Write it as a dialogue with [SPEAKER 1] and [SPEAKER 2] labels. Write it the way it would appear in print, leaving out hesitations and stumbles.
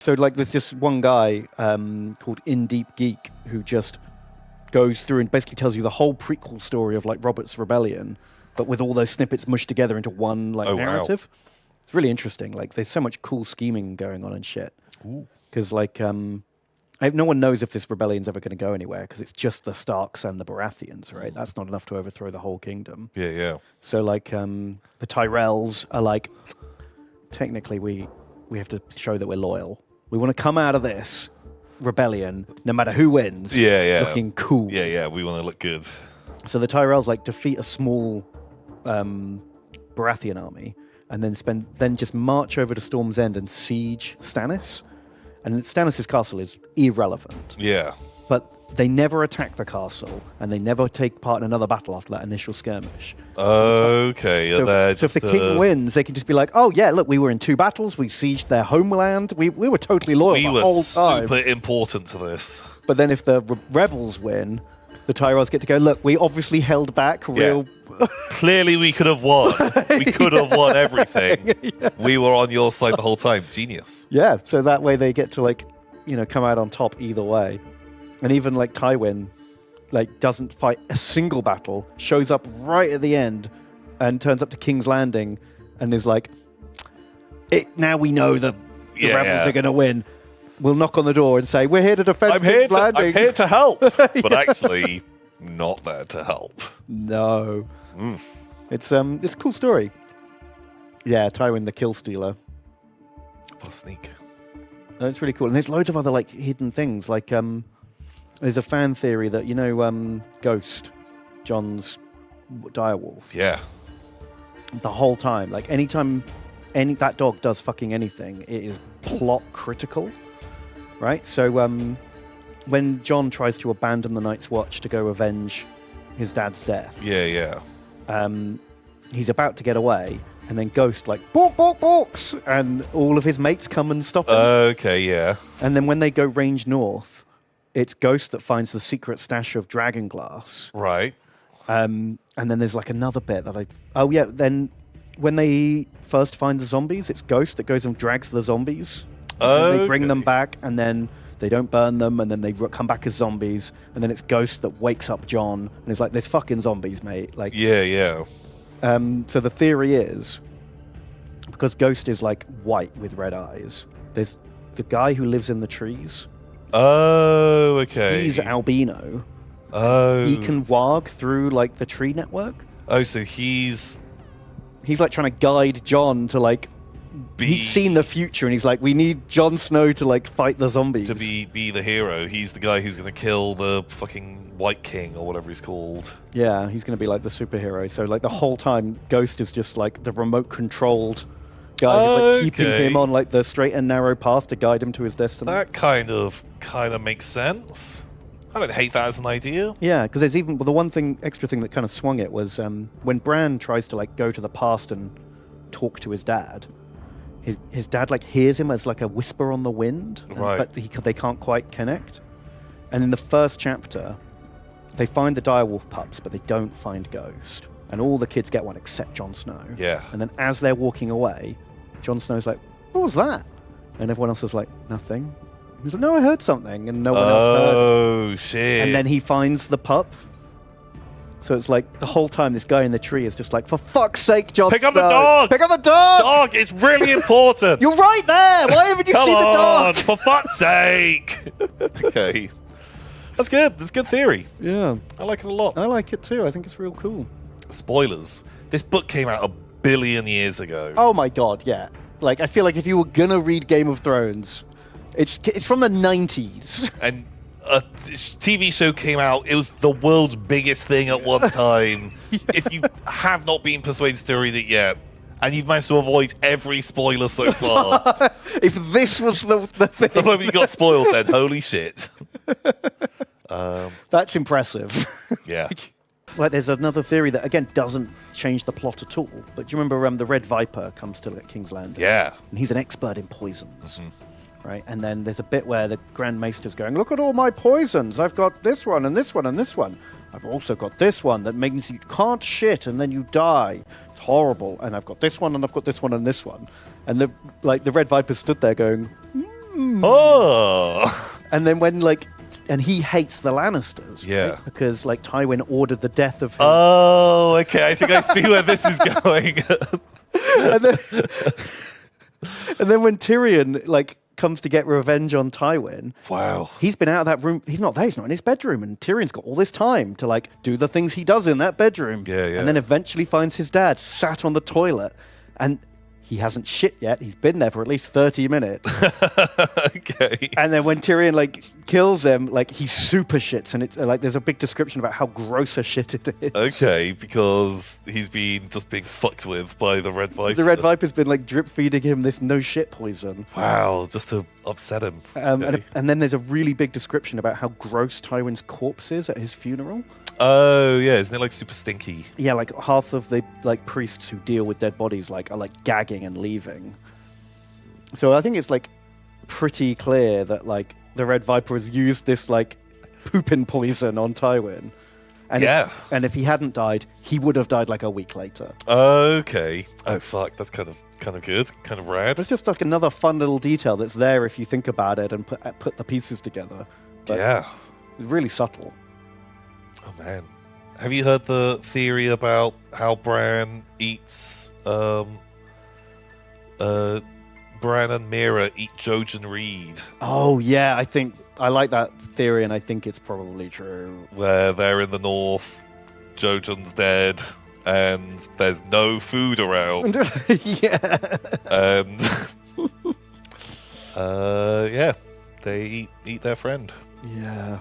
[SPEAKER 1] So like there's just one guy called In Deep Geek who just goes through and basically tells you the whole prequel story of like Robert's Rebellion, but with all those snippets mushed together into one like narrative. Wow. It's really interesting. Like there's so much cool scheming going on and shit. Because like no one knows if this rebellion's ever going to go anywhere because it's just the Starks and the Baratheons, right? That's not enough to overthrow the whole kingdom.
[SPEAKER 2] Yeah, yeah.
[SPEAKER 1] So like the Tyrells are like, technically we have to show that we're loyal. We want to come out of this rebellion, no matter who wins, looking cool.
[SPEAKER 2] Yeah, yeah, we want to look good.
[SPEAKER 1] So the Tyrells like defeat a small Baratheon army and then just march over to Storm's End and siege Stannis. And Stannis' castle is irrelevant.
[SPEAKER 2] Yeah.
[SPEAKER 1] But they never attack the castle, and they never take part in another battle after that initial skirmish.
[SPEAKER 2] Okay.
[SPEAKER 1] So if the king wins, they can just be like, oh, yeah, look, we were in 2 battles, we sieged their homeland, we were totally loyal the whole time.
[SPEAKER 2] We were super important to this.
[SPEAKER 1] But then if the rebels win, the Tyrells get to go, look, we obviously held back real...
[SPEAKER 2] Clearly we could have won. We could have won everything. We were on your side the whole time. Genius.
[SPEAKER 1] Yeah, so that way they get to, like, you know, come out on top either way. And even, like, Tywin, like, doesn't fight a single battle, shows up right at the end and turns up to King's Landing and is like, now we know the rebels are going to win. We'll knock on the door and say, we're here to defend King's Landing.
[SPEAKER 2] I'm here to help. But actually, not there to help.
[SPEAKER 1] No. It's a cool story. Yeah, Tywin the Kill Stealer.
[SPEAKER 2] What a sneak.
[SPEAKER 1] It's really cool. And there's loads of other like hidden things. Like there's a fan theory that, you know, Ghost, Jon's direwolf.
[SPEAKER 2] Yeah.
[SPEAKER 1] The whole time, like anytime that dog does fucking anything, it is plot critical. Right? So when Jon tries to abandon the Night's Watch to go avenge his dad's death.
[SPEAKER 2] Yeah.
[SPEAKER 1] He's about to get away, and then Ghost like balks, and all of his mates come and stop him.
[SPEAKER 2] Okay, yeah.
[SPEAKER 1] And then when they go range north, it's Ghost that finds the secret stash of dragon glass.
[SPEAKER 2] Right.
[SPEAKER 1] And then there's like another bit that then when they first find the zombies, it's Ghost that goes and drags the zombies. And they bring them back, and then they don't burn them, and then they come back as zombies, and then it's Ghost that wakes up Jon, and is like, there's fucking zombies, mate. Like,
[SPEAKER 2] yeah.
[SPEAKER 1] So the theory is, because Ghost is like white with red eyes, there's the guy who lives in the trees.
[SPEAKER 2] Oh, okay.
[SPEAKER 1] He's albino.
[SPEAKER 2] Oh.
[SPEAKER 1] He can warg through like the tree network.
[SPEAKER 2] Oh, so he's
[SPEAKER 1] like trying to guide Jon to like... He's seen the future, and he's like, we need Jon Snow to like fight the zombies.
[SPEAKER 2] To be the hero. He's the guy who's going to kill the fucking White King or whatever he's called.
[SPEAKER 1] Yeah, he's going to be like the superhero. So like the whole time, Ghost is just like the remote-controlled guy who's like keeping him on like the straight and narrow path to guide him to his destiny.
[SPEAKER 2] That kind of makes sense. I don't hate that as an idea.
[SPEAKER 1] Yeah, because there's even the one extra thing that kind of swung it was when Bran tries to like go to the past and talk to his dad. His dad like hears him as like a whisper on the wind, but they can't quite connect. And in the first chapter, they find the direwolf pups, but they don't find Ghost. And all the kids get one except Jon Snow.
[SPEAKER 2] Yeah.
[SPEAKER 1] And then as they're walking away, Jon Snow's like, what was that? And everyone else is like, nothing. He's like, no, I heard something. And no one else heard.
[SPEAKER 2] Oh, shit.
[SPEAKER 1] And then he finds the pup. So it's like the whole time this guy in the tree is just like, for fuck's sake, Jon Snow.
[SPEAKER 2] Pick up the dog!
[SPEAKER 1] Pick up the dog!
[SPEAKER 2] Dog is really important!
[SPEAKER 1] You're right there! Why haven't you seen the dog?
[SPEAKER 2] For fuck's sake! Okay. That's good. That's good theory.
[SPEAKER 1] Yeah.
[SPEAKER 2] I like it a lot.
[SPEAKER 1] I like it too. I think it's real cool.
[SPEAKER 2] Spoilers. This book came out 1 billion years ago.
[SPEAKER 1] Oh my god, yeah. Like, I feel like if you were gonna read Game of Thrones, it's from the 90s.
[SPEAKER 2] And a TV show came out. It was the world's biggest thing at one time. If you have not been persuaded to read it yet, and you've managed to avoid every spoiler so far.
[SPEAKER 1] If this was the thing.
[SPEAKER 2] The moment you got spoiled then, holy shit.
[SPEAKER 1] That's impressive.
[SPEAKER 2] Yeah.
[SPEAKER 1] Like, there's another theory that, again, doesn't change the plot at all. But do you remember the Red Viper comes to King's Landing?
[SPEAKER 2] Yeah.
[SPEAKER 1] And he's an expert in poisons. Mm-hmm. Right, and then there's a bit where the Grand Maester's going, look at all my poisons. I've got this one and this one and this one. I've also got this one that means you can't shit and then you die. It's horrible. And I've got this one and I've got this one and this one. And the Red Viper stood there going,
[SPEAKER 2] Oh.
[SPEAKER 1] And then when and he hates the Lannisters,
[SPEAKER 2] Yeah.
[SPEAKER 1] right? Because Tywin ordered the death of his.
[SPEAKER 2] Oh, okay. I think I see where this is going.
[SPEAKER 1] and, then, and then when Tyrion comes to get revenge on Tywin,
[SPEAKER 2] Wow.
[SPEAKER 1] he's been out of that room. He's not there. He's not in his bedroom, and Tyrion's got all this time to do the things he does in that bedroom.
[SPEAKER 2] Yeah.
[SPEAKER 1] And then eventually finds his dad sat on the toilet, and he hasn't shit yet. He's been there for at least 30 minutes.
[SPEAKER 2] Okay.
[SPEAKER 1] And then when Tyrion kills him, he super shits, and it's there's a big description about how gross a shit it is.
[SPEAKER 2] Okay, because he's been just being fucked with by the Red Viper.
[SPEAKER 1] The Red Viper's been drip feeding him this no shit poison.
[SPEAKER 2] Wow, just to upset him. Okay.
[SPEAKER 1] And then there's a really big description about how gross Tywin's corpse is at his funeral.
[SPEAKER 2] Oh yeah, isn't it super stinky?
[SPEAKER 1] Yeah, half of the priests who deal with dead bodies are gagging and leaving. So I think it's pretty clear that the Red Viper has used this pooping poison on Tywin. And and if he hadn't died, he would have died a week later.
[SPEAKER 2] Okay. Oh fuck, that's kind of good, kind of rad.
[SPEAKER 1] It's just another fun little detail that's there if you think about it and put the pieces together. But
[SPEAKER 2] yeah.
[SPEAKER 1] Really subtle.
[SPEAKER 2] Oh man. Have you heard the theory about how Bran eats Bran and Mira eat Jojen Reed?
[SPEAKER 1] Oh yeah, I like that theory, and I think it's probably true.
[SPEAKER 2] Where they're in the north, Jojen's dead, and there's no food around.
[SPEAKER 1] Yeah.
[SPEAKER 2] And yeah, they eat their friend.
[SPEAKER 1] Yeah.